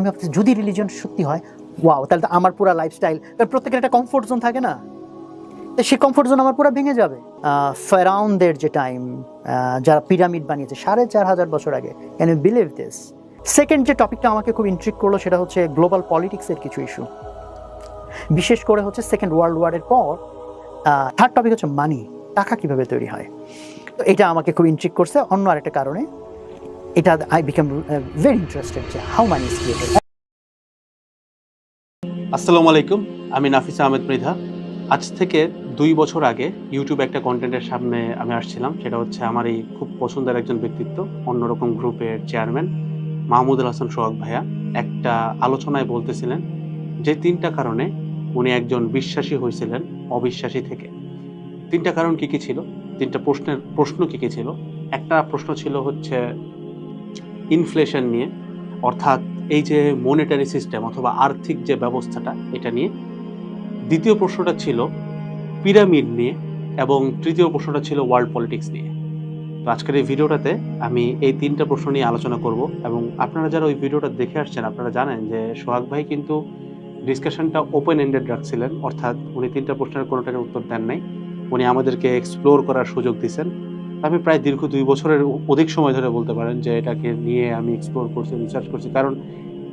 আমি ভাবছি যদি রিলিজন সত্যি হয়, ওয়াও, তাহলে তো আমার পুরো লাইফস্টাইল, কারণ প্রত্যেকের একটা কমফোর্ট জোন থাকে না, তো সেই কমফোর্ট জোন আমার পুরো ভেঙে যাবে। ফেরাউনদের যে টাইম, যারা পিরামিড বানিয়েছে 4500 বছর আগে, can you believe this? Second যে টপিকটা আমাকে খুব ইন্ট্রিগ করলো সেটা হচ্ছে গ্লোবাল পলিটিক্সের কিছু ইস্যু, বিশেষ করে হচ্ছে সেকেন্ড ওয়ার্ল্ড ওয়ারের পর। থার্ড টপিক হচ্ছে মানি, টাকা কিভাবে তৈরি হয়। তো এটা আমাকে খুব ইন্ট্রিগ করছে অন্য আরেকটা কারণে। এটা আই বিকাম ভেরি ইন্টারেস্টেড যে হাউ মানি ইজ ক্রিয়েটেড। আসসালামু আলাইকুম, আমি নাফিস আহমেদ মৃধা। আজ থেকে 2 বছর আগে ইউটিউবে একটা কন্টেন্টের সামনে আমি আসছিলাম, সেটা হচ্ছে আমার এই খুব পছন্দের একজন ব্যক্তিত্ব, অন্যরকম গ্রুপের চেয়ারম্যান মাহমুদুল হাসান সোহাগ ভাইয়া একটা আলোচনায় বলতেছিলেন যে 3টা কারণে উনি একজন বিশ্বাসী হয়েছিলেন অবিশ্বাসী থেকে। 3টা কারণ কি কি ছিল, 3টা প্রশ্ন কি কি ছিল। একটা প্রশ্ন ছিল হচ্ছে ইনফ্লেশন নিয়ে, অর্থাৎ এই যে মনিটারি সিস্টেম অথবা আর্থিক যে ব্যবস্থাটা, এটা নিয়ে। দ্বিতীয় প্রশ্নটা ছিল পিরামিড নিয়ে, এবং তৃতীয় প্রশ্নটা ছিল ওয়ার্ল্ড পলিটিক্স নিয়ে। তো আজকের এই ভিডিওটাতে আমি এই 3টা প্রশ্ন নিয়ে আলোচনা করব, এবং আপনারা যারা ওই ভিডিওটা দেখে আসছেন আপনারা জানেন যে সোহাগ ভাই কিন্তু ডিসকাশনটা ওপেন এন্ডেড রাখছিলেন, অর্থাৎ উনি 3টা প্রশ্নের কোনোটার উত্তর দেন নাই, উনি আমাদেরকে এক্সপ্লোর করার সুযোগ দিয়েছেন। আমি প্রায় দীর্ঘ 2 বছরের অধিক সময় ধরে বলতে পারেন যে এটাকে নিয়ে আমি এক্সপ্লোর করছি, রিসার্চ করছি, কারণ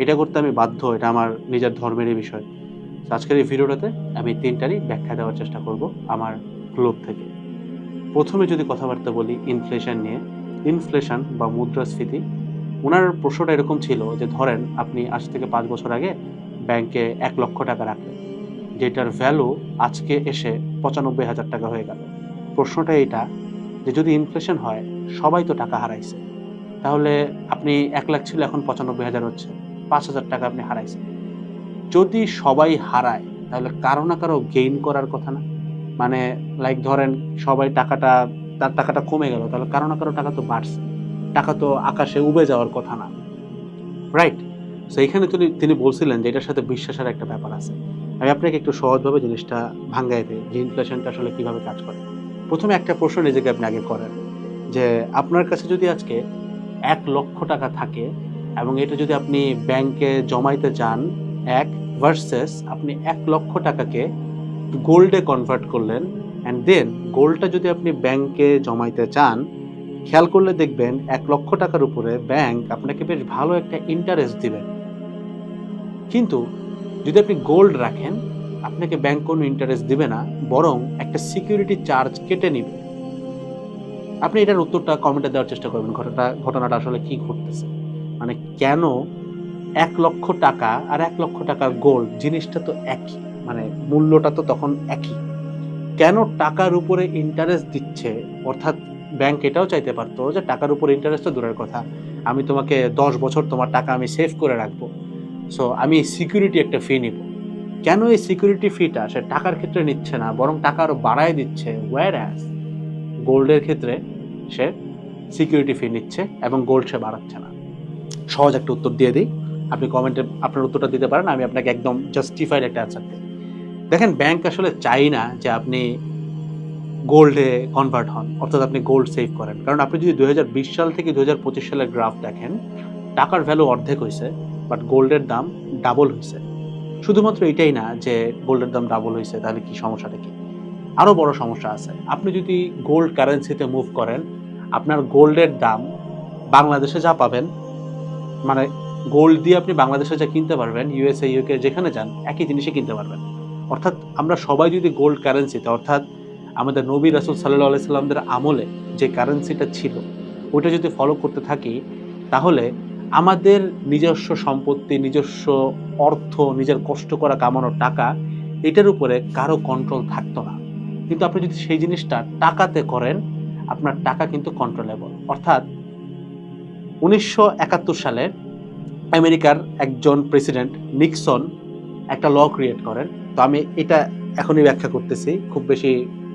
এটা করতে আমি বাধ্য, এটা আমার নিজের ধর্মেরই বিষয়। আজকের এই ভিডিওটাতে আমি 3টারই ব্যাখ্যা দেওয়ার চেষ্টা করব আমার গ্লোব থেকে। প্রথমে যদি কথাবার্তা বলি ইনফ্লেশন নিয়ে, ইনফ্লেশন বা মুদ্রাস্ফীতি, ওনার প্রশ্নটা এরকম ছিল যে ধরেন আপনি আজ থেকে 5 বছর আগে ব্যাংকে 1 লক্ষ টাকা রাখলেন, যেটার ভ্যালু আজকে এসে 95,000 টাকা হয়ে গেল। প্রশ্নটা এটা যে যদি ইনফ্লেশন হয়, সবাই তো টাকা হারাইছে, তাহলে আপনি 1 লাখ ছিল এখন 95,000 হচ্ছে, 5,000 টাকা আপনি হারাইছেন। যদি সবাই হারায় তাহলে কারো না কারো গেইন করার কথা না? মানে লাইক ধরেন সবাই তার টাকাটা কমে গেল, তাহলে কারো না কারো টাকা তো বাড়ছে, টাকা তো আকাশে উবে যাওয়ার কথা না, রাইট? সো এইখানে তিনি বলছিলেন যে এটার সাথে বিশ্বাসের একটা ব্যাপার আছে। আমি আপনাকে একটু সহজভাবে জিনিসটা ভাঙ্গাই দিই যে ইনফ্লেশনটা আসলে কিভাবে কাজ করে। প্রথমে একটা প্রশ্ন নিজেকে আপনি আগে করেন যে আপনার কাছে যদি আজকে 1 লক্ষ টাকা থাকে এবং এটা যদি আপনি ব্যাংকে জমাইতে চান, এক ভার্সেস আপনি 1 লক্ষ টাকাকে গোল্ডে কনভার্ট করলেন, অ্যান্ড দেন গোল্ডটা যদি আপনি ব্যাংকে জমাইতে চান, খেয়াল করলে দেখবেন 1 লক্ষ টাকার উপরে ব্যাংক আপনাকে বেশ ভালো একটা ইন্টারেস্ট দিবে। কিন্তু যদি আপনি গোল্ড রাখেন, আপনাকে ব্যাংক কোনো ইন্টারেস্ট দিবে না, বরং একটা সিকিউরিটি চার্জ কেটে নিবে। আপনি এটার উত্তরটা কমেন্টে দেওয়ার চেষ্টা করবেন, ঘটনাটা আসলে কি ঘটতেছে, মানে কেন 1 লক্ষ টাকা আর 1 লক্ষ টাকার গোল্ড জিনিসটা তো একই, মানে মূল্যটা তো তখন একই, কেন টাকার উপরে ইন্টারেস্ট দিচ্ছে? অর্থাৎ ব্যাংক এটাও চাইতে পারতো যে টাকার উপর ইন্টারেস্ট তো দূরের কথা, আমি তোমাকে 10 বছর তোমার টাকা আমি সেভ করে রাখবো, সো আমি সিকিউরিটি একটা ফি নিব। কেন এই সিকিউরিটি ফিটা সে টাকার ক্ষেত্রে নিচ্ছে না, বরং টাকা আরো বাড়ায় দিচ্ছে? ওয়্যারঅ্যাজ গোল্ডের ক্ষেত্রে সে সিকিউরিটি ফি নিচ্ছে এবং গোল্ড সে বাড়াচ্ছে না। সহজ একটা উত্তর দিয়ে দিই, আপনি কমেন্টে আপনার উত্তরটা দিতে পারেন, আমি আপনাকে একদম জাস্টিফাইড একটা অ্যান্সার দিই। দেখেন, ব্যাংক আসলে চাই না যে আপনি গোল্ডে কনভার্ট হন, অর্থাৎ আপনি গোল্ড সেভ করেন, কারণ আপনি যদি 2020 সাল থেকে 2025 সালের গ্রাফ দেখেন, টাকার ভ্যালু অর্ধেক হয়েছে, বাট গোল্ডের দাম ডাবল হয়েছে। শুধুমাত্র এটাই না যে গোল্ডের দাম ডাবল হয়েছে, তাহলে কি সমস্যাটা কি? আরও বড় সমস্যা আছে। আপনি যদি গোল্ড কারেন্সিতে মুভ করেন, আপনার গোল্ডের দাম বাংলাদেশে যা পাবেন, মানে গোল্ড দিয়ে আপনি বাংলাদেশে যা কিনতে পারবেন, ইউএসএ ইউকে যেখানে যান একই জিনিসই কিনতে পারবেন। অর্থাৎ আমরা সবাই যদি গোল্ড কারেন্সিতে, অর্থাৎ আমাদের নবী রাসূল সাল্লাল্লাহু আলাইহি সাল্লামদের আমলে যে কারেন্সিটা ছিল ওইটা যদি ফলো করতে থাকি, তাহলে আমাদের নিজস্ব সম্পত্তি, নিজস্ব অর্থ, নিজের কষ্ট করা কামানোর টাকা, এটার উপরে কারো কন্ট্রোল থাকতো না। কিন্তু আপনি যদি সেই জিনিসটা টাকাতে করেন, আপনার টাকা কিন্তু কন্ট্রোলেবল। অর্থাৎ 1971 সালে আমেরিকার একজন প্রেসিডেন্ট নিক্সন একটা ল ক্রিয়েট করেন। তো আমি এটা এখনই ব্যাখ্যা করতেছি, খুব বেশি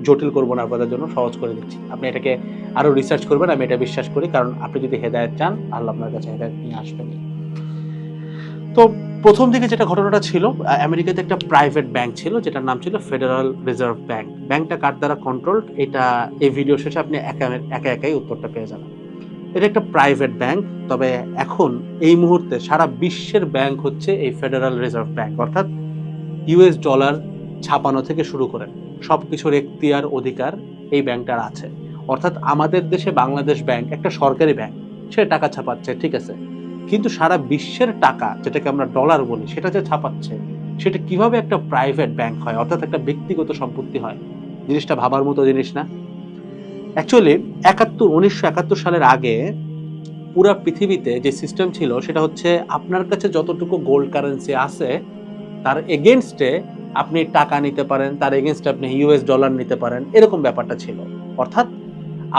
জটিল করবো না, আপনাদের জন্য সহজ করে দিচ্ছি। আপনি এটাকে আরো রিসার্চ করবেন, আমি এটা বিশ্বাস করি, কারণ আপনি যদি হেদায়েত চান, আল্লাহ আপনার কাছে হেদায়েত নিয়ে আসবেন। তো প্রথম দিকে যেটা ঘটনাটা ছিল, আমেরিকাতে একটা প্রাইভেট ব্যাংক ছিল যেটার নাম ছিল ফেডারেল রিজার্ভ ব্যাংক। ব্যাংকটা কার দ্বারা কন্ট্রোলড, এটা এই ভিডিও শেষে আপনি একা একাই উত্তরটা পেয়ে যাবেন। এটা একটা প্রাইভেট ব্যাংক, তবে এখন এই মুহূর্তে সারা বিশ্বের ব্যাংক হচ্ছে এই ফেডারেল রিজার্ভ ব্যাংক, অর্থাৎ ইউএস ডলার ছাপানো থেকে শুরু করে সবকিছুর এখতিয়ার অধিকার এই ব্যাংকটার আছে। অর্থাৎ আমাদের দেশে বাংলাদেশ ব্যাংক একটা সরকারি ব্যাংক, সে টাকা ছাপাচ্ছে, ঠিক আছে, কিন্তু সারা বিশ্বের টাকা যেটাকে আমরা ডলার বলি সেটা যে ছাপাচ্ছে সেটা কিভাবে একটা প্রাইভেট ব্যাংক হয়, অর্থাৎ একটা ব্যক্তিগত সম্পত্তি হয়, জিনিসটা ভাবার মতো জিনিস না? অ্যাকচুয়ালি 1971 সালের আগে পুরো পৃথিবীতে যে সিস্টেম ছিল সেটা হচ্ছে আপনার কাছে যতটুকু গোল্ড কারেন্সি আছে তার এগেনস্টে আপনি টাকা নিতে পারেন, তার এগেনস্টে আপনি ইউএস ডলার নিতে পারেন, এরকম ব্যাপারটা ছিল। অর্থাৎ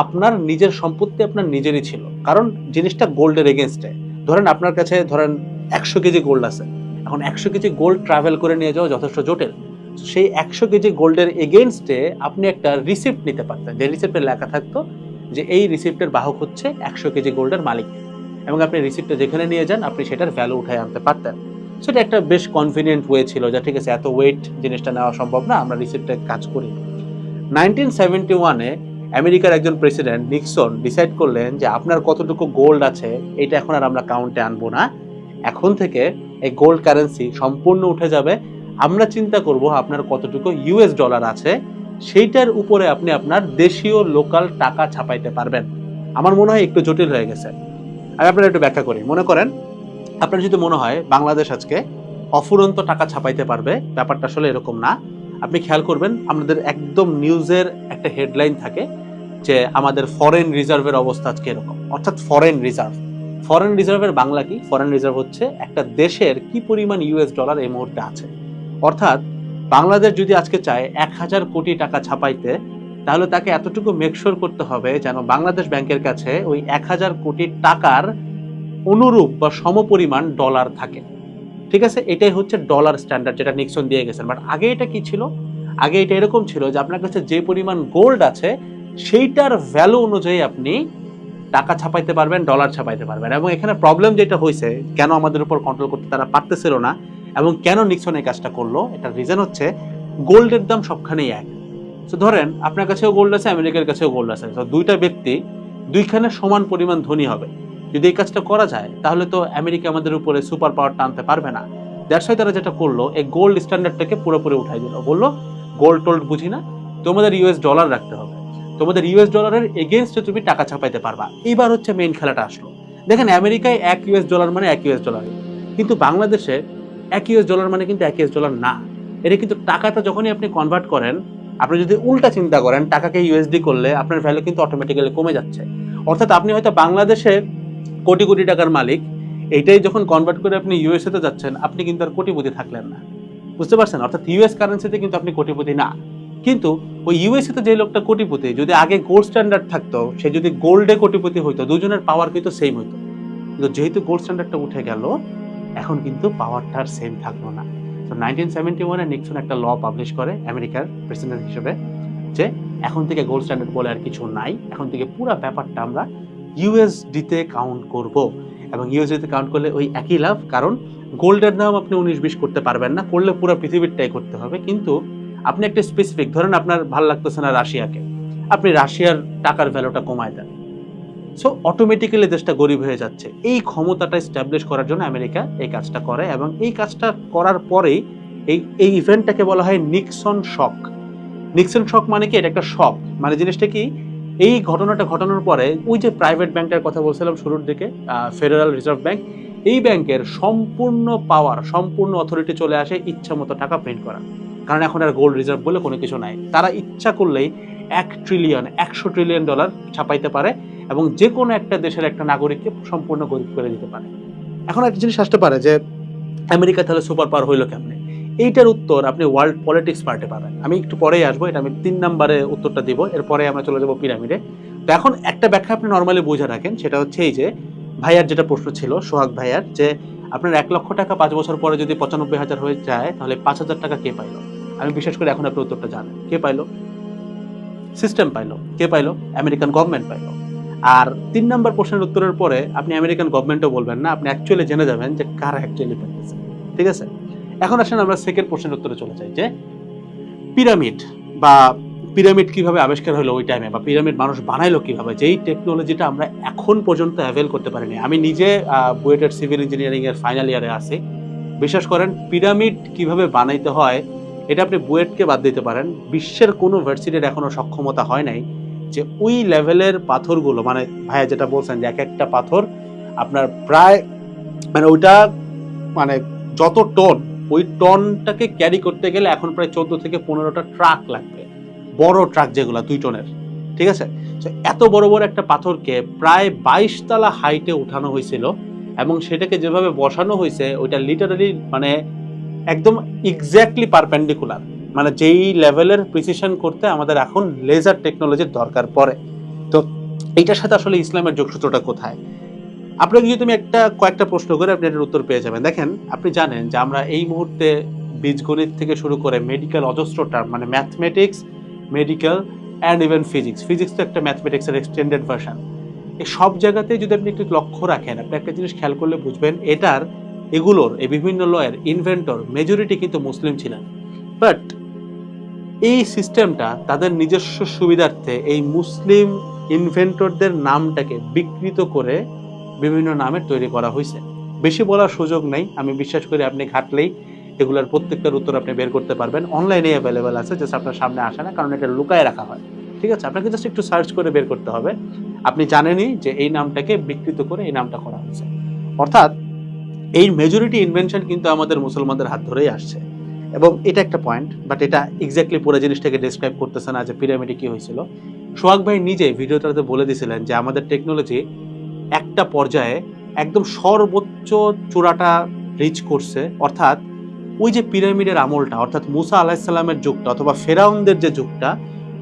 আপনার নিজের সম্পত্তি আপনার নিজেরই ছিল, কারণ জিনিসটা গোল্ডের এগেনস্টে। ধরেন আপনার কাছে 100 কেজি গোল্ড আছে, এখন 100 কেজি গোল্ড ট্রাভেল করে নিয়ে যাওয়া যথেষ্ট জটিল। সেই 100 কেজি গোল্ডের এগেনস্টে আপনি একটা রিসিপ্ট নিতে পারতেন, যে রিসিপ্টে লেখা থাকতো যে এই রিসিপ্টের বাহক হচ্ছে 100 কেজি গোল্ডের মালিক, এবং আপনি রিসিপ্টটা যেখানে নিয়ে যান আপনি সেটার ভ্যালু উঠায় আনতে পারতেন। সেটা একটা বেশ কনভিনিয়েন্ট ওয়ে ছিল, যে ঠিক আছে এত ওয়েট জিনিসটা নেওয়া সম্ভব না, আমরা রিসিপ্টে কাজ করি। 1971-এ আমেরিকার একজন প্রেসিডেন্ট নিক্সন ডিসাইড করলেন যে আপনার কতটুকু গোল্ড আছে এটা এখন আর আমরা কাউন্টে আনবো না, এখন থেকে এই গোল্ড কারেন্সি সম্পূর্ণ উঠে যাবে, আমরা চিন্তা করব আপনার কতটুকু ইউএস ডলার আছে, সেইটার উপরে আপনি আপনার দেশীয় লোকাল টাকা ছাপাইতে পারবেন। আমার মনে হয় একটু জটিল হয়ে গেছে, আমি আপনারা একটু ব্যাখ্যা করি। মনে করেন আপনার যদি মনে হয় বাংলাদেশ আজকে অফুরন্ত টাকা ছাপাইতে পারবে, ব্যাপারটা আসলে এরকম না। আপনি খেয়াল করবেন আমাদের একদম নিউজের একটা হেডলাইন থাকে যে আমাদের ফরেন রিজার্ভের অবস্থা আজকে এরকম, অর্থাৎ ফরেন রিজার্ভের বাংলা কি? ফরেন রিজার্ভ হচ্ছে একটা দেশের কি পরিমাণ ইউএস ডলার এই মুহূর্তে আছে। অর্থাৎ বাংলাদেশ যদি আজকে চায় 1000 কোটি টাকা ছাপাইতে, তাহলে তাকে এতটুকু মেকশোর করতে হবে যেন বাংলাদেশ ব্যাংকের কাছে ওই 1000 কোটি টাকার অনুরূপ বা সমপরিমাণ ডলার থাকে, ঠিক আছে? এটাই হচ্ছে ডলার স্ট্যান্ডার্ড যেটা নিক্সন দিয়ে গেছেন। বাট আগে এটা কি ছিল? আগে এটা এরকম ছিল যে আপনার কাছে যে পরিমাণ গোল্ড আছে সেইটার ভ্যালু অনুযায়ী আপনি টাকা ছাপাইতে পারবেন, ডলার ছাপাইতে পারবেন। এবং এখানে প্রবলেম যেটা হয়েছে, কেন আমাদের উপর কন্ট্রোল করতে তারা পারতেছিল না এবং কেন নিক্সন এই কাজটা করলো, এটার রিজন হচ্ছে গোল্ডের দাম সবখানেই এক। তো ধরেন আপনার কাছেও গোল্ড আছে, আমেরিকার কাছেও গোল্ড আছে, তো দুইটা ব্যক্তি দুইখানে সমান পরিমাণ ধনী হবে। যদি এই কাজটা করা যায় তাহলে তো আমেরিকা আমাদের উপরে সুপার পাওয়ার টানতে পারবে না। দ্যাটস ওয়াই তারা যেটা করলো, এই গোল্ড স্ট্যান্ডার্ডটাকে পুরোপুরি উঠাই দিল, বললো গোল্ড টোল্ড বুঝি না, তোমাদের ইউএস ডলার রাখতে হবে, তোমাদের ইউএস ডলারের এগেনস্টে তুমি টাকা ছাপাইতে পারবা। এইবার হচ্ছে মেইন খেলাটা আসলো। দেখেন আমেরিকায় 1 ইউএস ডলার মানে 1 ইউএস ডলার, কিন্তু বাংলাদেশে 1 ইউএস ডলার মানে কিন্তু 1 ইউএস ডলার না। এটা কিন্তু টাকাটা যখনই আপনি কনভার্ট করেন, আপনি যদি উল্টা চিন্তা করেন টাকাকে ইউএসডি করলে আপনার ভ্যালু কিন্তু অটোমেটিক্যালি কমে যাচ্ছে। অর্থাৎ আপনি হয়তো বাংলাদেশে কোটি কোটি টাকার মালিক, এইটাই যখন কনভার্ট করে আপনি ইউএসএ তে যাচ্ছেন আপনি কিন্তু আর কোটিপতি থাকলেন না, বুঝতে পারছেন? অর্থাৎ ইউএস কারেন্সিতে কিন্তু আপনি কোটিপতি না, কিন্তু ওই ইউএসএ তে যে লোকটা কোটিপতি, যদি আগে গোল্ড স্ট্যান্ডার্ড থাকতো, সে যদি গোল্ডে কোটিপতি হইতো, দুজনের পাওয়ার কিন্তু সেম হইতো। কিন্তু যেহেতু গোল্ড স্ট্যান্ডার্ডটা উঠে গেল, এখন কিন্তু পাওয়ারটা আর সেম থাকলো না। তো 1971-এ নিক্সন একটা ল পাবলিশ করে আমেরিকার প্রেসিডেন্ট হিসেবে, যে এখন থেকে গোল্ড স্ট্যান্ডার্ড বলে আর কিছু নাই, এখন থেকে পুরো ব্যাপারটা আমরা ইউএসডিতে কাউন্ট করব। এবং ইউএসডিতে কাউন্ট করলে ওই একই লাভ, কারণ গোল্ডের দাম আপনি 19-20 করতে পারবেন না, করলে পুরো পৃথিবীরটাই করতে হবে। কিন্তু আপনি একটা স্পেসিফিক, ধরেন আপনার ভালো লাগতেছে না রাশিয়াকে, আপনি রাশিয়ার টাকার ভ্যালুটা কমায় দেন, সো অটোমেটিক্যালি দেশটা গরিব হয়ে যাচ্ছে। এই ক্ষমতাটা এস্টাবলিশ করার জন্য আমেরিকা এই কাজটা করে, এবং এই কাজটা করার পরেই এই ইভেন্টটাকে বলা হয় নিক্সন শক। নিক্সন শক মানে কি? এটা একটা শক, মানে জিনিসটা কি, এই ঘটনাটা ঘটানোর পরে ওই যে প্রাইভেট ব্যাংকটার কথা বলছিলাম শুরুর দিকে, ফেডারেল রিজার্ভ ব্যাংক, এই ব্যাংকের সম্পূর্ণ পাওয়ার, সম্পূর্ণ অথরিটি চলে আসে ইচ্ছা মতো টাকা প্রিন্ট করা। কারণ এখন আর গোল্ড রিজার্ভ বলে কোনো কিছু নাই, তারা ইচ্ছা করলেই 1 ট্রিলিয়ন 100 ট্রিলিয়ন ডলার ছাপাইতে পারে এবং যে কোনো একটা দেশের একটা নাগরিককে সম্পূর্ণ গরিব করে দিতে পারে। এখন একটা জিনিস আসতে পারে যে আমেরিকা তাহলে সুপার পাওয়ার হইলো কেমনে? এইটার উত্তর আপনি ওয়ার্ল্ড পলিটিক্স পার্টে পাবেন, আমি একটু পরেই আসবো, এটা আমি 3 নম্বরে উত্তরটা দিব, এরপরে আমরা চলে যাবো পিরামিডে। তো এখন একটা ব্যাখ্যা আপনি নর্মালি বুঝে রাখেন, সেটা হচ্ছে এই যে ভাইয়ার যেটা প্রশ্ন ছিল, সোহাগ ভাইয়ার, যে আপনার 1 লক্ষ টাকা 5 বছর পরে যদি 95,000 হয়ে যায় তাহলে 5,000 টাকা কে পাইলো? আমি বিশেষ করে এখন আপনি উত্তরটা জানেন, কে পাইলো? সিস্টেম পাইলো। কে পাইলো? আমেরিকান গভর্নমেন্ট পাইলো। আর 3 নম্বর প্রশ্নের উত্তরের পরে আপনি আমেরিকান গভর্নমেন্টও বলবেন না, আপনি অ্যাকচুয়ালি জেনে যাবেন যে কারা অ্যাকচুয়ালি পাইতেছে, ঠিক আছে? এখন আসেন আমরা সেকেন্ড প্রশ্নের উত্তরে চলে যাই, যে পিরামিড পিরামিড কিভাবে আবিষ্কার হলো ওই টাইমে, বা পিরামিড মানুষ বানাইলো কিভাবে, যেই টেকনোলজিটা আমরা এখন পর্যন্ত অ্যাভেল করতে পারিনি। আমি নিজে বুয়েটের সিভিল ইঞ্জিনিয়ারিং এর ফাইনাল ইয়ারে আছি। বিশ্বাস করেন, পিরামিড কিভাবে বানাইতে হয় এটা আপনি বুয়েটকে বাদ দিতে পারেন, বিশ্বের কোনো ভার্সিটির এখনো সক্ষমতা হয় নাই যে ওই লেভেলের পাথরগুলো, মানে ভাইয়া যেটা বলছেন যে এক একটা পাথর আপনার প্রায় মানে ওইটা মানে যত টন, ওই টনটাকে ক্যারি করতে গেলে এখন প্রায় 14 থেকে 15টা ট্রাক লাগবে, বড় ট্রাক যেগুলো 2 টনের, ঠিক আছে। তো এত বড় বড় একটা পাথরকে প্রায় 22 তলা হাইটে উঠানো হয়েছিল, এবং সেটাকে যেভাবে বসানো হয়েছে ওইটা লিটারালি মানে একদম এক্স্যাক্টলি পারপেন্ডিকুলার, মানে যেই লেভেলের প্রিসিশন করতে আমাদের এখন লেজার টেকনোলজির দরকার পড়ে। তো এইটার সাথে আসলে ইসলামের যোগসূত্রটা কোথায়? আপনাকে যদি তুমি কয়েকটা প্রশ্ন করে আপনি এটার উত্তর পেয়ে যাবেন। দেখেন, আপনি জানেন যে আমরা এই মুহূর্তে বীজগণিত থেকে শুরু করে মেডিকেল অজস্র টার্ম, মানে mathematics, medical and even physics তো একটা ম্যাথমেটিক্সের এক্সটেন্ডেড ভার্সন। এই সব জায়গাতে যদি আপনি একটু লক্ষ্য রাখেন, আপনি একটা জিনিস খেয়াল করলে বুঝবেন, এগুলোর এই বিভিন্ন লয়ের ইনভেন্টর মেজরিটি কিন্তু মুসলিম ছিলেন। বাট এই সিস্টেমটা তাদের নিজস্ব সুবিধার্থে এই মুসলিম ইনভেন্টরদের নামটাকে বিকৃত করে বিভিন্ন নামে তৈরি করা হয়েছে। বেশি বলার সুযোগ নেই, আমি বিশ্বাস করি আপনি ঘাটলেই এগুলোর প্রত্যেকটার উত্তর আপনি বের করতে পারবেন। অনলাইনে অ্যাভেলেবেল আছে, জাস্ট আপনার সামনে আসে না, কারণ এটা লুকায় রাখা হয়, ঠিক আছে। আপনাকে জাস্ট একটু সার্চ করে বের করতে হবে। আপনি জানেনই যে এই নামটাকে বিকৃত করে এই নামটা করা হয়েছে, অর্থাৎ এই মেজরিটি ইনভেনশন কিন্তু আমাদের মুসলমানদের হাত ধরেই আসছে। এবং এটা একটা পয়েন্ট, বাট এটা এক্স্যাক্টলি পুরো জিনিসটাকে ডিসক্রাইব করতেছে না যে পিরামিডে কি হয়েছিল। সোহাগ ভাই নিজে ভিডিওটাতে বলে দিয়েছিলেন যে আমাদের টেকনোলজি একটা পর্যায়ে একদম সর্বোচ্চ চূড়াটা রিচ করছে, অর্থাৎ ওই যে পিরামিডের আমলটা, অর্থাৎ মুসা আলাইসাল্লামের যুগটা অথবা ফেরাউনদের যে যুগটা,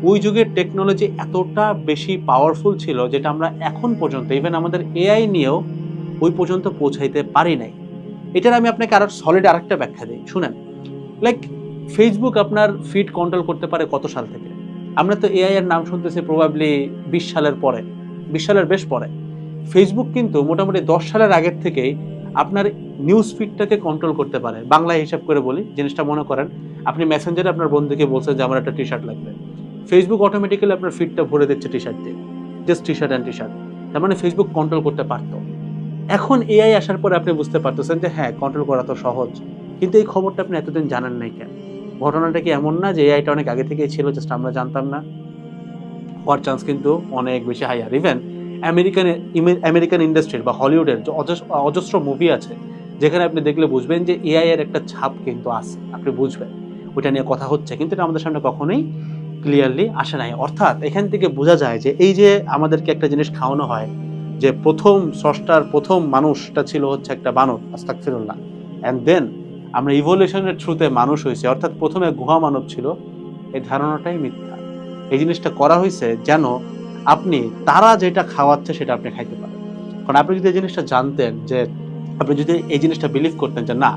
ওই যুগের টেকনোলজি এতটা বেশি পাওয়ারফুল ছিল যেটা আমরা এখন পর্যন্ত ইভেন আমাদের এআই নিয়েও ওই পর্যন্ত পৌঁছাইতে পারি নাই। এটার আমি আপনাকে আরো সলিড আরেকটা ব্যাখ্যা দিই, শুনেন। লাইক ফেসবুক আপনার ফিড কন্ট্রোল করতে পারে কত সাল থেকে? আমরা তো এআই এর নাম শুনতেছি প্রবাবলি 20 সালের পরে, 20 সালের বেশ পরে। ফেসবুক কিন্তু মোটামুটি 10 সালের আগের থেকেই আপনার নিউজ ফিডটাকে কন্ট্রোল করতে পারে। বাংলায় হিসাব করে বলি, জিনিসটা মনে করেন আপনি মেসেঞ্জারে আপনার বন্ধুকে বলছেন যে আমার একটা টি শার্ট লাগবে, ফেসবুক অটোমেটিক্যালি আপনার ফিডটা ভরে দিচ্ছে টি শার্ট দিয়ে, just T shirt and T shirt. তার মানে ফেসবুক কন্ট্রোল করতে পারতো। এখন এআই আসার পরে আপনি বুঝতে পারতেছেন যে হ্যাঁ, কন্ট্রোল করা তো সহজ, কিন্তু এই খবরটা আপনি এতদিন জানেন নাই কেন? ঘটনাটা কি এমন না যে এআইটা অনেক আগে থেকেই ছিল, জাস্ট আমরা জানতাম না? হওয়ার চান্স কিন্তু অনেক বেশি হাইয়ার। ইভেন আমেরিকান ইন্ডাস্ট্রির বা হলিউডের যে অজস্র মুভি আছে, যেখানে আপনি দেখলে বুঝবেন যে এআই এর একটা ছাপ কিন্তু আছে, আপনি বুঝবেন ওইটা নিয়ে কথা হচ্ছে, কিন্তু এটা আমাদের সামনে কখনোই ক্লিয়ারলি আসে নাই। অর্থাৎ এখান থেকে বোঝা যায় যে এই যে আমাদেরকে একটা জিনিস খাওয়ানো হয় যে প্রথম স্রষ্টার প্রথম মানুষটা ছিল হচ্ছে একটা বানর, আস্তাগফিরুল্লাহ, অ্যান্ড দেন আমরা ইভলিউশনের থ্রুতে মানুষ হয়েছে, অর্থাৎ প্রথমে গুহা মানব ছিল, এই ধারণাটাই মিথ্যা। এই জিনিসটা করা হয়েছে যেন আপনি তারা যেটা খাওয়াচ্ছে সেটা আপনি খাইতে পারেন। কারণ আপনি যদি এই জিনিসটা জানতেন, যে আপনি যদি এই জিনিসটা বিলিভ করতেন যে না,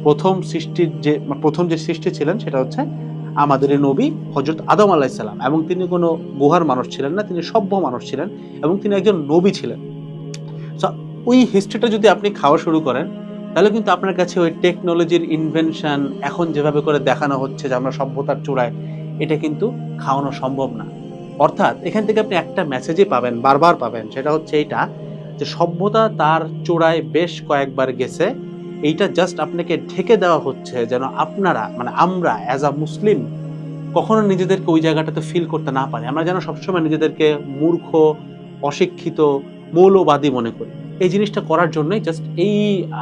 প্রথম যে সৃষ্টি ছিলেন সেটা হচ্ছে আমাদের নবী হযরত আদম আলাইহিস সালাম, এবং তিনি কোনো গুহার মানুষ ছিলেন না, তিনি সভ্য মানুষ ছিলেন এবং তিনি একজন নবী ছিলেন। সো ওই হিস্ট্রিটা যদি আপনি খাওয়া শুরু করেন, তাহলে কিন্তু আপনার কাছে ওই টেকনোলজির ইনভেনশন এখন যেভাবে করে দেখানো হচ্ছে যে আমরা সভ্যতার চূড়ায়, এটা কিন্তু খাওয়ানো সম্ভব না। অর্থাৎ এখান থেকে আপনি একটা মেসেজই পাবেন, বারবার পাবেন, সেটা হচ্ছে এইটা যে সভ্যতা তার চূড়ায় বেশ কয়েকবার গেছে, এইটা জাস্ট আপনাকে ঢেকে দেওয়া হচ্ছে যেন আপনারা মানে আমরা অ্যাজ আ মুসলিম কখনো নিজেদেরকে ওই জায়গাটাতে ফিল করতে না পারি। আমরা যেন সবসময় নিজেদেরকে মূর্খ, অশিক্ষিত, মৌলবাদী মনে করি। এই জিনিসটা করার জন্যই জাস্ট এই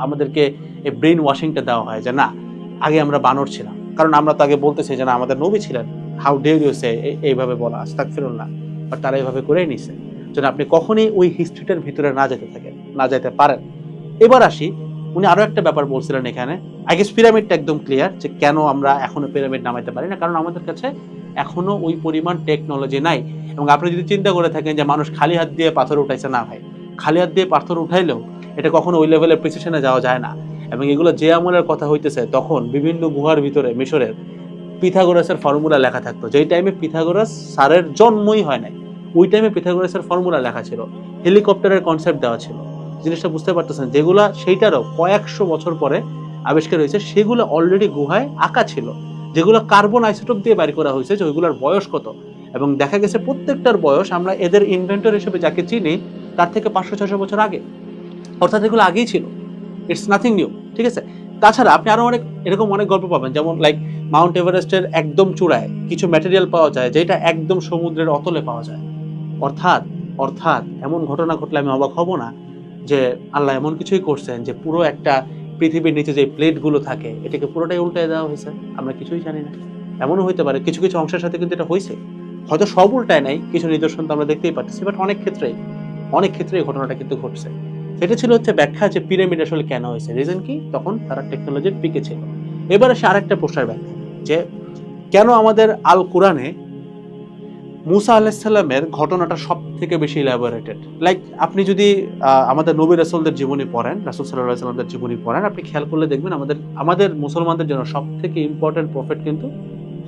আমাদেরকে এই ব্রেন ওয়াশিংটা দেওয়া হয় যে না, আগে আমরা বানর ছিলাম, কারণ আমরা তো আগে বলতেছি যে না আমাদের নবী ছিলেন, হাউ ডেয়ার ইউ সে, এইভাবে বলা, আস্তাগফিরুল্লাহ। বাট তারা এইভাবে করেই নিছে যেন আপনি কখনই ওই হিস্ট্রিটার ভিতরে না যেতে পারেন। এবার আসি, উনি আরো একটা ব্যাপার বলছিলেন এখানে, আই গেস পিরামিডটা একদম ক্লিয়ার যে কেন আমরা এখনো পিরামিড নামাইতে পারি না, কারণ আমাদের কাছে এখনো ওই পরিমাণ টেকনোলজি নাই। এবং আপনি যদি চিন্তা করে থাকেন যে মানুষ খালি হাত দিয়ে পাথর উঠাইছে, না ভাই, খালি হাত দিয়ে পাথর উঠাইলেও এটা কখনো ওই লেভেলের প্রিসিশনে যাওয়া যায় না। এবং এগুলো যে আমলের কথা হইতেছে, তখন বিভিন্ন গুহার ভিতরে মিশরের পিথাগোরাসের ফর্মুলা লেখা থাকতো, যেই টাইমে পিথাগোরাস স্যারের জন্মই হয় নাই, ওই টাইমে পিথাগোরাসের ফর্মুলা লেখা ছিল, হেলিকপ্টারের কনসেপ্ট দেওয়া ছিল। জিনিসটা বুঝতে পারতেছেন, যেগুলা সেইটারও কয়েকশো বছর পরে আবিষ্কার হয়েছে, সেগুলো অলরেডি গুহায় আঁকা ছিল, যেগুলো কার্বন আইসোটোপ দিয়ে বাইর করা হয়েছে, যে ওইগুলোর বয়স কত এবং দেখা গেছে প্রত্যেকটার বয়স আমরা এদের ইনভেন্টর হিসেবে যাকে চিনি তার থেকে 500-600 বছর আগে, অর্থাৎ এগুলো আগেই ছিল, ইটস নাথিং নিউ। ঠিক আছে, তাছাড়া আপনি আরো এরকম অনেক গল্প পাবেন, যেমন লাইক মাউন্ট এভারেস্টের একদম চূড়ায় কিছু ম্যাটেরিয়াল পাওয়া যায় যেটা একদম সমুদ্রের অতলে পাওয়া যায়। অর্থাৎ এমন ঘটনা ঘটলে আমি অবাক হব না যে আল্লাহ এমন কিছুই করছেন যে পুরো একটা পৃথিবীর নিচে যে প্লেটগুলো থাকে এটাকে পুরোটাই উল্টে দেওয়া হয়েছে, আমরা কিছুই জানি না। এমনও হতে পারে কিছু কিছু অংশের সাথে কিন্তু এটা হয়েছে, হয়তো সব উল্টায় নাই, কিছু নিদর্শন তো আমরা দেখতেই পাচ্ছি, বাট অনেক ক্ষেত্রে এই ঘটনাটা কিন্তু ঘটছে। সেটা ছিল হচ্ছে ব্যাখ্যা যে পিরামিড আসলে কেন হয়েছে, রিজন কি, তখন তারা টেকনোলজির পিকে ছিল। এবার আসে আরেকটা প্রশ্নের ব্যাখ্যা, যে কেন আমাদের আল কোরআনে মুসা আলাইহিসসালামের ঘটনাটা সব থেকে বেশি ইলাবোরেটেড। লাইক আপনি যদি আমাদের নবী রাসূলদের জীবনী পড়েন, রাসূল সাল্লাল্লাহু আলাইহি ওয়াসাল্লামের জীবনী পড়েন, আপনি খেয়াল করলে দেখবেন আমাদের মুসলমানদের জন্য সব থেকে ইম্পর্টেন্ট প্রফেট কিন্তু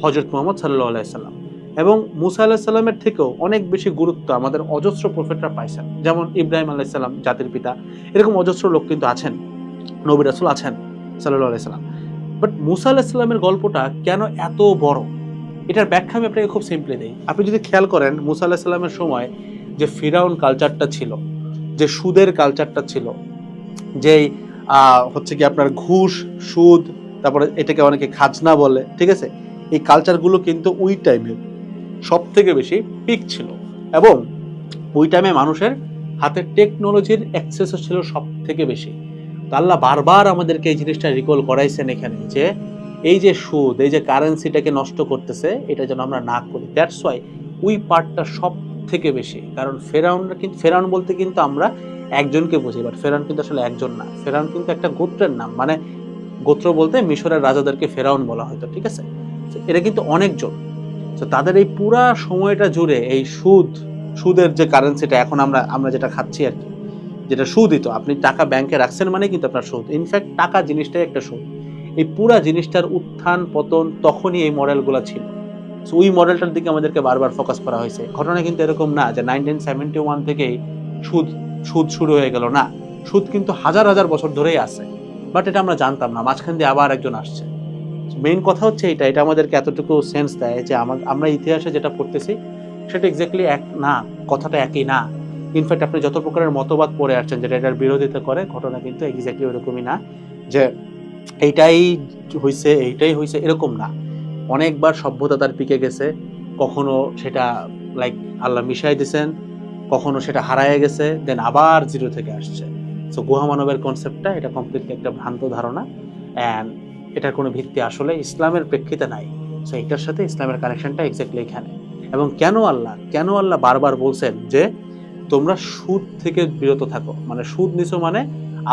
হযরত মুহাম্মদ সাল্লাল্লাহু আলাইহি ওয়াসাল্লাম। এবং মুসা আলাইহিস সালামের থেকেও অনেক বেশি গুরুত্ব আমাদের অজস্র প্রফেটরা পাইছেন, যেমন ইব্রাহিম আলাইহিস সালাম জাতির পিতা, এরকম অজস্র লোক কিন্তু আছেন, নবী রাসূল আছেন সাল্লাল্লাহু আলাইহি ওয়াসাল্লাম। বাট মুসা আলাইহিস সালামের গল্পটা কেন এত বড়, এটার ব্যাখ্যা আমি আপনাকে খুব সিম্পলি দিই। আপনি যদি খেয়াল করেন মুসা আলাইহিস সালামের সময় যে ফিরাউন কালচারটা ছিল, যে সুদের কালচারটা ছিল, যেই হচ্ছে কি আপনার ঘুষ, সুদ, তারপরে এটাকে অনেকে খাজনা বলে, ঠিক আছে, এই কালচারগুলো কিন্তু ওই টাইমে সব থেকে বেশি পিক ছিল। এবং ওই টাইমে মানুষের হাতে টেকনোলজির অ্যাক্সেসও ছিল সব থেকে বেশি। তো আল্লাহ বারবার আমাদেরকে এই জিনিসটা রিকল করাইছেন এখানে, যে এই যে সুদ, এই যে কারেন্সিটাকে নষ্ট করতেছে, এটা যেন আমরা না করি। দ্যাটস ওয়াই ওই পার্টটা সব থেকে বেশি। কারণ ফেরাউন বলতে কিন্তু আমরা একজনকে বুঝি, বাট ফেরাউন কিন্তু আসলে একজন না, ফেরাউন কিন্তু একটা গোত্রের নাম, মানে গোত্র বলতে মিশরের রাজাদেরকে ফেরাউন বলা হয়তো, ঠিক আছে, এরা কিন্তু অনেকজন। তো তাদের এই পুরা সময়টা জুড়ে এই সুদের যে কারেন্সিটা এখন আমরা যেটা খাচ্ছি আর কি, যেটা সুদই, তো আপনি টাকা ব্যাংকে রাখছেন মানে কিন্তু আপনার সুদ, ইনফ্যাক্ট টাকা জিনিসটাই একটা সুদ। এই পুরা জিনিসটার উত্থান পতন তখনই এই মডেলগুলো ছিল। সো ওই মডেলটার দিকে আমাদেরকে বারবার ফোকাস করা হয়েছে। ঘটনা কিন্তু এরকম না যে 1971 থেকেই সুদ শুরু হয়ে গেল, না, সুদ কিন্তু হাজার হাজার বছর ধরেই আছে, বাট এটা আমরা জানতাম না, মাঝখান দিয়ে আবার একজন আসছে। মেইন কথা হচ্ছে এটা আমাদেরকে এতটুকু সেন্স দেয় যে আমরা ইতিহাসে যেটা পড়তেছি সেটা এক্স্যাক্টলি এক না, কথাটা একই না। ইনফ্যাক্ট আপনি যত প্রকারের মতবাদ পড়ে আসছেন যেটা এটার বিরোধিতা করে, ঘটনা কিন্তু এক্স্যাক্টলি ওরকমই না, যে এইটাই হয়েছে এরকম না। অনেকবার সভ্যতা তার পিকে গেছে, কখনো সেটা লাইক আল্লাহ মিশাই দিয়েছেন, কখনো সেটা হারায় গেছে, দেন আবার জিরো থেকে আসছে। সো গুহা মানবের কনসেপ্টটা এটা কমপ্লিটলি একটা ভ্রান্ত ধারণা, অ্যান্ড এটার কোনো ভিত্তি আসলে ইসলামের প্রেক্ষিতে নাই। সো এটার সাথে ইসলামের কানেকশনটা এক্স্যাক্টলি এখানে। এবং কেন আল্লাহ বারবার বলছেন যে তোমরা সুদ থেকে বিরত থাকো, মানে সুদ নিছো মানে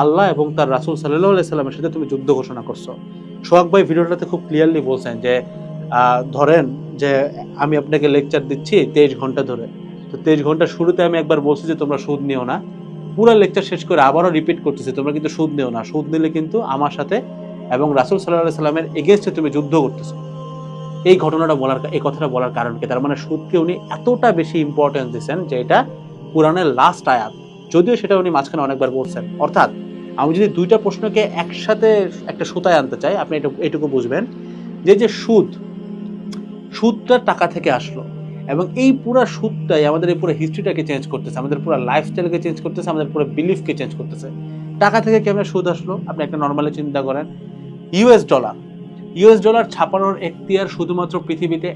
আল্লাহ এবং তার রাসূল সাল্লাল্লাহু আলাইহি সাল্লামের সাথে তুমি যুদ্ধ ঘোষণা করছো। সোহাগ ভাই ভিডিওটাতে খুব ক্লিয়ারলি বলছেন যে ধরেন যে আমি আপনাকে লেকচার দিচ্ছি 23 ঘন্টা ধরে, তো 23 ঘন্টা শুরুতে আমি একবার বলছি যে তোমরা সুদ নিও না, পুরো লেকচার শেষ করে আবারও রিপিট করতেছি তোমরা কিন্তু সুদ নিও না, সুদ নিলে কিন্তু আমার সাথে এবং রাসূল সাল্লাল্লাহু আলাইহি সাল্লামের এগেইনস্টে তুমি যুদ্ধ করতেছো। এই কথাটা বলার কারণ কি, তার মানে সুদকে উনি এতটা বেশি ইম্পর্টেন্স দিচ্ছেন যে এটা কুরআনের লাস্ট আয়াত, যদিও সেটা উনি মাঝখানে অনেকবার বলছেন। অর্থাৎ আমি যদি দুইটা প্রশ্নকে একসাথে একটা সুতায় আনতে চাই, আপনি এটুকু বুঝবেন যে সুদটা টাকা থেকে আসলো, এবং এই পুরো সুদটাই আমাদের এই পুরো হিস্ট্রিটাকে চেঞ্জ করতেছে, আমাদের পুরো লাইফস্টাইলকে চেঞ্জ করতেছে, আমাদের পুরো বিলিফকে চেঞ্জ করতেছে। টাকা থেকে কেমন সুদ আসলো, আপনি একটা নর্মালি চিন্তা করেন, ইউএস ডলার ছাপানোর এখতিয়ার শুধুমাত্র পৃথিবীতে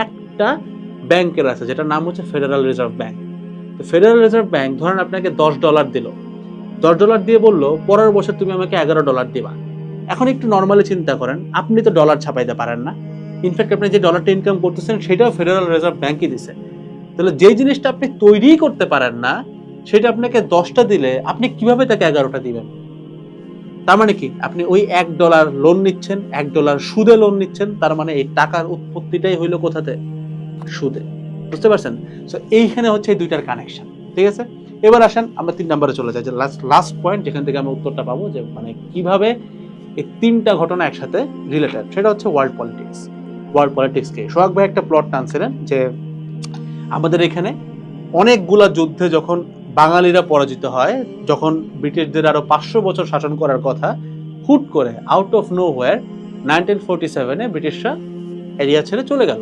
একটা ব্যাংকের আছে, যেটার নাম হচ্ছে ফেডারেল রিজার্ভ ব্যাংক। তো ফেডারেল রিজার্ভ ব্যাংক ধরেন আপনাকে $10 দিল, $10 দিয়ে বললো পরের বছর তুমি আমাকে $11 দিবা। এখন একটু নর্মালি চিন্তা করেন, আপনি তো ডলার ছাপাইতে পারেন না, ইনফ্যাক্ট আপনি যে ডলারটা ইনকাম করতেছেন সেটাও ফেডারেল রিজার্ভ ব্যাংকই দিছে। তাহলে যে জিনিসটা আপনি তৈরিই করতে পারেন না সেটা আপনাকে 10টা দিলে আপনি কিভাবে তাকে 11টা দিবেন? তার মানে কি, আপনি ওই $1 লোন নিচ্ছেন, $1 সুদে লোন নিচ্ছেন, তার মানে এই টাকার উৎপত্তিটাই হইলো কোথাতে? সুদে। বুঝতে পারছেন? সো এইখানে হচ্ছে এই দুইটার কানেকশন, ঠিক আছে। এবার আসেন আমরা 3 নম্বরে চলে যাই, যে লাস্ট পয়েন্ট যেখান থেকে আমি উত্তরটা পাবো, যে মানে কিভাবে এই 3টা ঘটনা একসাথে রিলেটেড, সেটা হচ্ছে ওয়ার্ল্ড পলিটিক্সকে সোহাগ ভাই একটা প্লট টানছিলেন যে আমাদের এখানে অনেকগুলা যুদ্ধে যখন বাঙালিরা পরাজিত হয়, যখন ব্রিটিশদের আরো 500 বছর শাসন করার কথা, হুট করে আউট অফ নো হোয়ার 1947-এ ব্রিটিশরা এরিয়া ছেড়ে চলে গেল।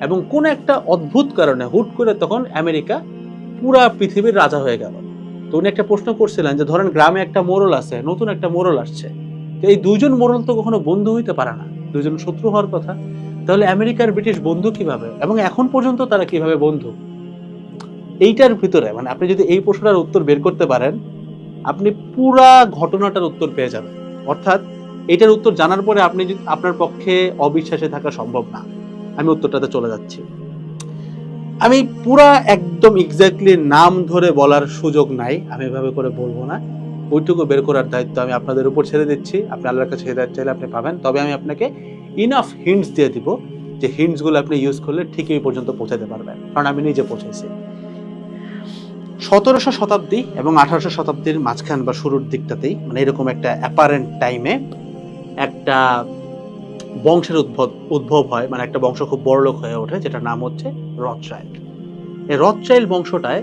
এবং কোন একটা অদ্ভুত কারণে হুট করে তখন আমেরিকা পুরা পৃথিবীর রাজা হয়ে গেল। তো উনি একটা প্রশ্ন করছিলেন যে ধরেন গ্রামে একটা মোড়ল আছে, নতুন একটা মোড়ল আসছে, তো এই দুইজন মোড়ল তো কখনো বন্ধু হইতে পারে না, দুইজন শত্রু হওয়ার কথা। তাহলে আমেরিকার ব্রিটিশ বন্ধু কিভাবে, এবং এখন পর্যন্ত তারা কিভাবে বন্ধু? এইটার ভিতরে মানে আপনি যদি এই প্রশ্নটার উত্তর বের করতে পারেন, আপনি পুরা ঘটনাটার উত্তর পেয়ে যাবেন। অর্থাৎ এটার উত্তর জানার পরে আপনি আপনার পক্ষে অবিশ্বাসে থাকা সম্ভব না। আমি উত্তরটাতে চলে যাচ্ছি। আমি পুরা একদম এক্স্যাক্টলি নাম ধরে বলার সুযোগ নাই, আমি এভাবে করে বলবো না। ওইটুকু বের করার দায়িত্ব আমি আপনাদের উপর ছেড়ে দিচ্ছি। আপনি আল্লাহর কাছে হেদায়েত চাইলে আপনি পাবেন। তবে আমি আপনাকে ইনাফ হিন্টস দিয়ে দিব, যে হিন্টসগুলো আপনি ইউজ করলে ঠিক এই পর্যন্ত পৌঁছাতে পারবেন, কারণ আমি নিজে পৌঁছেছি। 1700 শতাব্দী এবং 1800 শতাব্দীর মাঝখান বা শুরুর দিকটাতেই, মানে এরকম একটা অ্যাপারেন্ট টাইমে একটা বংশের উদ্ভব হয়, মানে একটা বংশ খুব বড়লোক হয়ে ওঠে, যেটার নাম হচ্ছে রথচাইল্ড। এই রথচাইল্ড বংশটায়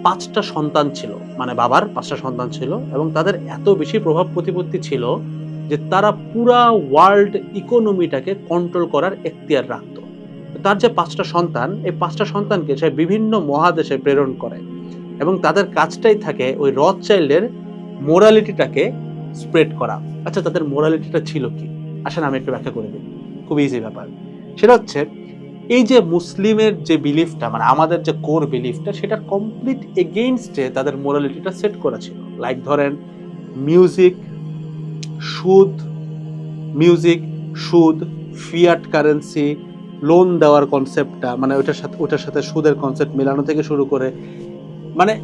5টা সন্তান ছিল, মানে বাবার 5টা সন্তান ছিল, এবং তাদের এত বেশি প্রভাব প্রতিপত্তি ছিল যে তারা পুরা ওয়ার্ল্ড ইকোনমিটাকে কন্ট্রোল করার এখতিয়ার রাখতো। তার যে 5টা সন্তান, এই 5টা সন্তানকে সে বিভিন্ন মহাদেশে প্রেরণ করে, এবং তাদের কাজটাই থাকে ওই রথচাইল্ডের মোরালিটিটাকে স্প্রেড করা। আচ্ছা, তাদের মোরালিটিটা ছিল কি? আসেন আমি একটু ব্যাখ্যা করে দিই, খুব ইজি ব্যাপার। সেটা হচ্ছে এই যে মুসলিমের যে বিলিফটা, মানে আমাদের যে কোর বিলিফটা, সেটার কমপ্লিট এগেইনস্টে তাদের মোরালিটিটা সেট করা ছিল। লাইক ধরেন মিউজিক, সুদ, ফিয়াট কারেন্সি, লোন দেওয়ার কনসেপ্টটা, মানে ওটার সাথে সুদের কনসেপ্ট মেলানো থেকে শুরু করে, মানে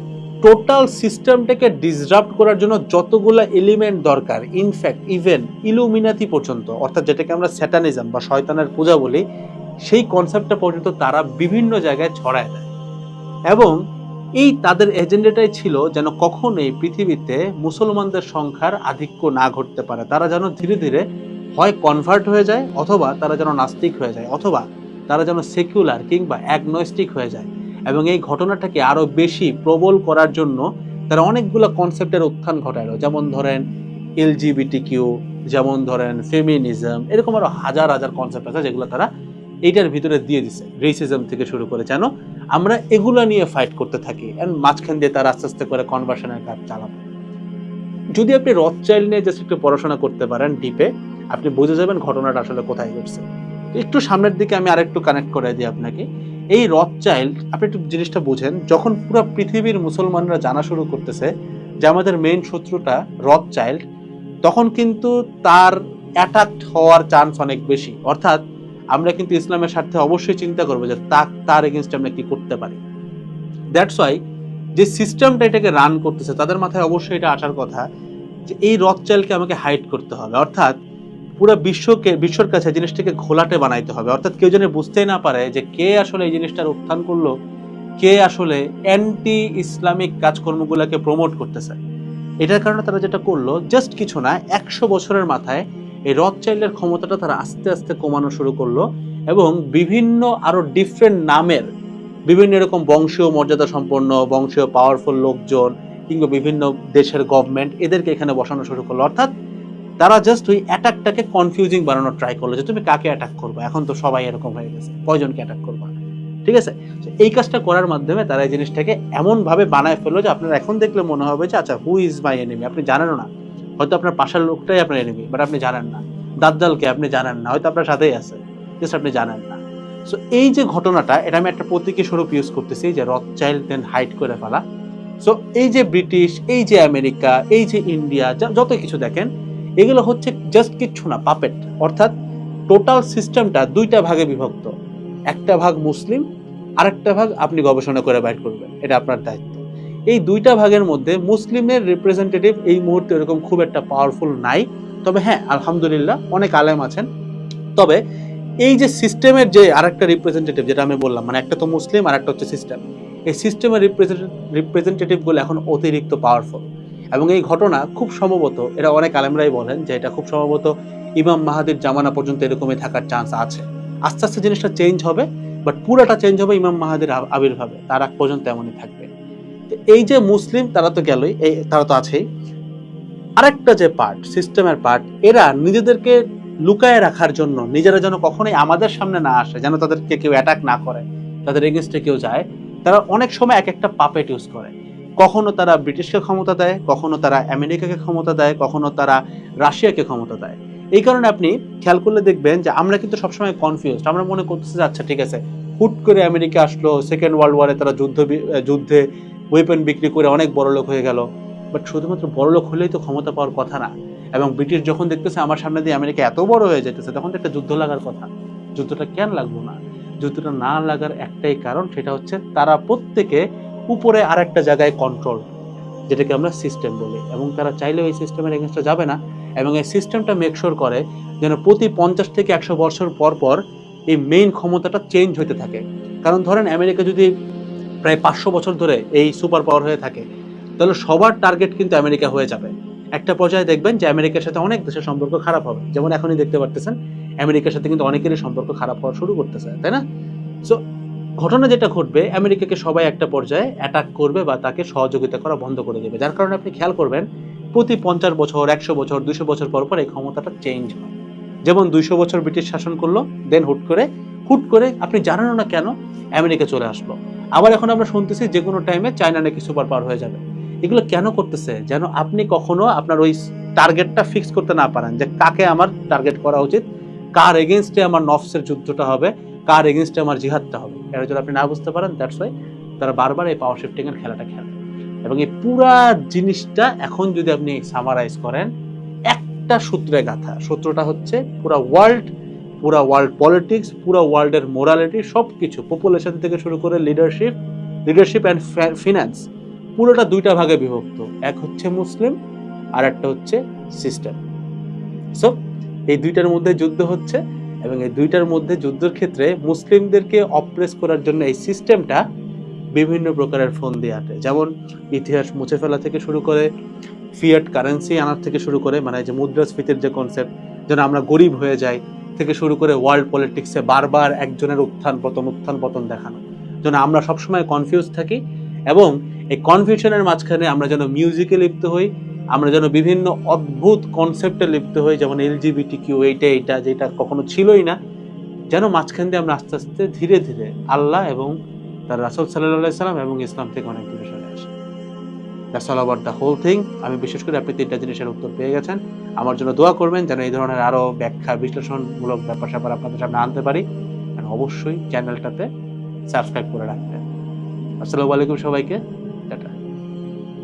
টোটাল সিস্টেমটাকে ডিসরাপ্ট করার জন্য যতগুলা এলিমেন্ট দরকার, ইনফ্যাক্ট ইভেন ইলুমিনাতি পর্যন্ত, অর্থাৎ যেটাকে আমরা স্যাটানিজম বা শয়তানের পূজা বলি, সেই কনসেপ্টটা পর্যন্ত তারা বিভিন্ন জায়গায় ছড়ায় দেয়। এবং এই তাদের এজেন্ডাটাই ছিল যেন কখনোই পৃথিবীতে মুসলমানদের সংখ্যার আধিক্য না ঘটতে পারে। তারা যেন ধীরে ধীরে হয় কনভার্ট হয়ে যায়, অথবা তারা যেন নাস্তিক হয়ে যায়, অথবা তারা যেন সেকুলার কিংবা অ্যাগনস্টিক হয়ে যায়। এবং এই ঘটনাটাকে আরো বেশি প্রবল করার জন্য তারা অনেকগুলো কনসেপ্টের উত্থান ঘটালো, যেমন ধরেন LGBTQ, যেমন ধরেন ফেমিনিজম, এরকম আরো হাজার হাজার কনসেপ্ট আছে যেগুলো তারা এইটার ভিতরে দিয়ে দিছে, রেসিজম থেকে শুরু করে, যেন আমরা এগুলা নিয়ে ফাইট করতে থাকি। এন্ড মাঝখান দিয়ে তারা আস্তে আস্তে করে কনভার্সনের কাজ চালাবে। যদি আপনি রথচাইল্ড নিয়ে জাস্ট একটু পড়াশোনা করতে পারেন ডিপে, আপনি বুঝে যাবেন ঘটনাটা আসলে কোথায় ঘটছে। একটু সামনের দিকে আমি আরেকটু কানেক্ট করে দিই আপনাকে। এই রথচাইল্ড, আপনি একটু জিনিসটা বুঝেন, যখন পুরো পৃথিবীর মুসলমানরা জানা শুরু করতেছে যে আমাদের মেইন শত্রুটা রথচাইল্ড, তখন কিন্তু তার অ্যাটাক হওয়ার চান্স অনেক বেশি। অর্থাৎ আমরা কিন্তু ইসলামের স্বার্থে অবশ্যই চিন্তা করবো যে তার এগেইনস্টে আমরা কি করতে পারি। দ্যাটস ওয়াই যে সিস্টেমটা এটাকে রান করতেছে, তাদের মাথায় অবশ্যই এটা আসার কথা যে এই রথচাইল্ডকে আমাকে হাইড করতে হবে, অর্থাৎ পুরো বিশ্বর কাছে জিনিসটাকে ঘোলাটে বানাইতে হবে। অর্থাৎ কেউ যেন বুঝতেই না পারে যে কে আসলে এই জিনিসটার উত্থান করলো, কে আসলে অ্যান্টি ইসলামিক কাজকর্মগুলোকে প্রমোট করতেছে। এটার কারণে তারা যেটা করলো, জাস্ট কিছু না, 100 বছরের মাথায় এই রথচাইল্ডের ক্ষমতাটা তারা আস্তে আস্তে কমানো শুরু করলো, এবং বিভিন্ন আরো ডিফারেন্ট নামের বিভিন্ন এরকম বংশীয় মর্যাদা সম্পন্ন, বংশীয় পাওয়ারফুল লোকজন কিংবা বিভিন্ন দেশের গভর্নমেন্ট, এদেরকে এখানে বসানো শুরু করলো। অর্থাৎ তারা জাস্ট ওই অ্যাটাকটাকে কনফিউজিং বানানোর ট্রাই করলো, যে তুমি কাকে অ্যাটাক করবে, এখন তো সবাই এরকম হয়ে গেছে, কয়জনকে অ্যাটাক করবা, ঠিক আছে। এই কাজটা করার মাধ্যমে তারা এই জিনিসটাকে এমন ভাবে বানায় ফেললো যে আপনার এখন দেখলে মনে হবে যে আচ্ছা, হু ইজ মাই এনিমি, আপনি জানেনও না, হয়তো আপনার পাশের লোকটাই আপনার এনিমি, বাট আপনি জানেন না। দাজ্জালকে আপনি জানেন না, হয়তো আপনার সাথেই আছে, জাস্ট আপনি জানেন না। সো এই যে ঘটনাটা, এটা আমি একটা প্রতীকী স্বরূপ ইউজ করতেছি, যে রথচাইল্ড দেন হাইড করে ফেলা। সো এই যে ব্রিটিশ, এই যে আমেরিকা, এই যে ইন্ডিয়া, যত কিছু দেখেন, এগুলো হচ্ছে জাস্ট কিচ্ছু না, পাপেট। অর্থাৎ টোটাল সিস্টেমটা দুইটা ভাগে বিভক্ত, একটা ভাগ মুসলিম, আরেকটা ভাগ আপনি গবেষণা করে বাইর করবেন, এটা আপনার দায়িত্ব। এই দুইটা ভাগের মধ্যে মুসলিমের রিপ্রেজেন্টেটিভ এই মুহূর্তে এরকম খুব একটা পাওয়ারফুল নাই, তবে হ্যাঁ আলহামদুলিল্লাহ অনেক আলেম আছেন। তবে এই যে সিস্টেমের যে আরেকটা রিপ্রেজেন্টেটিভ, যেটা আমি বললাম, মানে একটা তো মুসলিম আর একটা হচ্ছে সিস্টেম, এই সিস্টেমের রিপ্রেজেন্টেটিভগুলো এখন অতিরিক্ত পাওয়ারফুল। এবং এই ঘটনা খুব সম্ভবত, এরা অনেক আলেমরাই বলেন যে এটা খুব সম্ভবত ইমাম মাহাদির জামানা পর্যন্ত এরকমই থাকার চান্স আছে। আস্তে আস্তে জিনিসটা চেঞ্জ হবে, বাট পুরোটা চেঞ্জ হবে ইমাম মাহাদির আবির্ভাবে, তার আগ পর্যন্ত এমনই থাকবে। এই যে মুসলিম, তারা তো গেলই, তারা তো আছেই। আরেকটা যে পার্ট, সিস্টেমের পার্ট, এরা নিজেদেরকে লুকায় রাখার জন্য, নিজেরা যেন কখনোই আমাদের সামনে না আসে, যেন তাদেরকে কেউ অ্যাটাক না করে, তাদের এগেনস্টে কেউ যায়, তারা অনেক সময় এক একটা পাপেট ইউজ করে। কখনো তারা ব্রিটিশকে ক্ষমতা দেয়, কখনো তারা আমেরিকাকে ক্ষমতা দেয়, কখনো তারা রাশিয়াকে ক্ষমতা দেয়। এই কারণে আপনি খেয়াল করলে দেখবেন যে আমরা কিন্তু সবসময় কনফিউজড। আমরা মনে করতেছি যে আচ্ছা ঠিক আছে, হুট করে আমেরিকা আসলো, সেকেন্ড ওয়ার্ল্ড ওয়ারে তারা যুদ্ধে ওয়েপন বিক্রি করে অনেক বড়লোক হয়ে গেল। বাট শুধুমাত্র বড়লোক হলেই তো ক্ষমতা পাওয়ার কথা না। এবং ব্রিটিশ যখন দেখতেছে আমার সামনে দিয়ে আমেরিকা এত বড় হয়ে যেতেছে, তখন তো একটা যুদ্ধ লাগার কথা। যুদ্ধটা কেন লাগলো না? যুদ্ধটা না লাগার একটাই কারণ, সেটা হচ্ছে তারা প্রত্যেকে উপরে আরেকটা জায়গায় কন্ট্রোল, যেটাকে আমরা সিস্টেম বলি, এবং তারা চাইলেও এই সিস্টেমের এগেনস্টে যাবে না। এবং এই সিস্টেমটা মেকশোর করে যেন প্রতি 50 থেকে 100 বছর পর পর এই মেইন ক্ষমতাটা চেঞ্জ হতে থাকে। কারণ ধরেন আমেরিকা যদি প্রায় 500 বছর ধরে এই সুপার পাওয়ার হয়ে থাকে, তাহলে সবার টার্গেট কিন্তু আমেরিকা হয়ে যাবে। একটা পর্যায়ে দেখবেন যে আমেরিকার সাথে অনেক দেশের সম্পর্ক খারাপ হবে, যেমন এখনই দেখতে পারতেছেন আমেরিকার সাথে কিন্তু অনেকেরই সম্পর্ক খারাপ হওয়া শুরু করতেছে, তাই না? সো ঘটনা যেটা ঘটবে, আমেরিকাকে সবাই একটা পর্যায়ে অ্যাটাক করবে বা তাকে সহযোগিতা করা বন্ধ করে দেবে। যার কারণে আপনি খেয়াল করবেন প্রতি 50 বছর, 100 বছর, 200 বছর পর পর এই ক্ষমতাটা চেঞ্জ হয়। যেমন 200 বছর ব্রিটিশ শাসন করলো, দেন হুট করে আপনি জানেনও না কেন আমেরিকা চলে আসলো। আবার এখন আমরা শুনতেছি যে কোনো টাইমে চায়না নাকি সুপার পাওয়ার হয়ে যাবে। এগুলো কেন করতেছে? যেন আপনি কখনো আপনার ওই টার্গেটটা ফিক্স করতে না পারেন, যে কাকে আমার টার্গেট করা উচিত, কার এগেনস্টে আমার নফসের যুদ্ধটা হবে, কার এগেনস্টে আমার জিহাদটা হবে। এটা যদি আপনি না বুঝতে পারেন, দ্যাটস ওয়াই তারা বারবার এই পাওয়ার শিফটিং এর খেলাটা খেলে। এবং এই পুরা জিনিসটা এখন যদি আপনি সামারাইজ করেন একটা সূত্রে গাথা, সূত্রটা হচ্ছে পুরা ওয়ার্ল্ড পলিটিক্স, পুরা ওয়ার্ল্ডের মোরালিটি, সবকিছু, পপুলেশন থেকে শুরু করে লিডারশিপ অ্যান্ড ফিন্যান্স, পুরোটা দুইটা ভাগে বিভক্ত। এক হচ্ছে মুসলিম, আর একটা হচ্ছে সিস্টেম। সো এই দুইটার মধ্যে যুদ্ধ হচ্ছে, এবং এই দুইটার মধ্যে যুদ্ধের ক্ষেত্রে মুসলিমদেরকে অপ্রেস করার জন্য এই সিস্টেমটা বিভিন্ন প্রকারের ফোন দিয়ে আটে। যেমন ইতিহাস মুছে ফেলা থেকে শুরু করে, ফিয়াট কারেন্সি আনার থেকে শুরু করে, মানে যে মুদ্রাস্ফীতির যে কনসেপ্ট, যেন আমরা গরিব হয়ে যাই, থেকে শুরু করে ওয়ার্ল্ড পলিটিক্সে বারবার একজনের উত্থান পতন দেখানো, যেন আমরা সবসময় কনফিউজ থাকি। এবং এই কনফিউশনের মাঝখানে আমরা যেন মিউজিকে লিপ্ত হই, আমরা যেন বিভিন্ন অদ্ভুত কনসেপ্টে লিপ্ত হই, যেমন LGBTQ, এইটা যেটা কখনো ছিলই না, যেন মাঝখান দিয়ে আমরা আস্তে আস্তে ধীরে ধীরে আল্লাহ এবং তার রাসূল সাল্লাল্লাহু আলাইহি সাল্লাম এবং ইসলাম থেকে অনেক দূরে সরে আসি। That's all about the whole thing. আমি বিশেষ করে আপনি 3টা জিনিসের উত্তর পেয়ে গেছেন। আমার জন্য দোয়া করবেন যেন এই ধরনের আরো ব্যাখ্যা বিশ্লেষণমূলক ব্যাপার আপনাদের সামনে আনতে পারি। অবশ্যই চ্যানেলটাতে সাবস্ক্রাইব করে রাখবেন। আসসালামু আলাইকুম সবাইকে।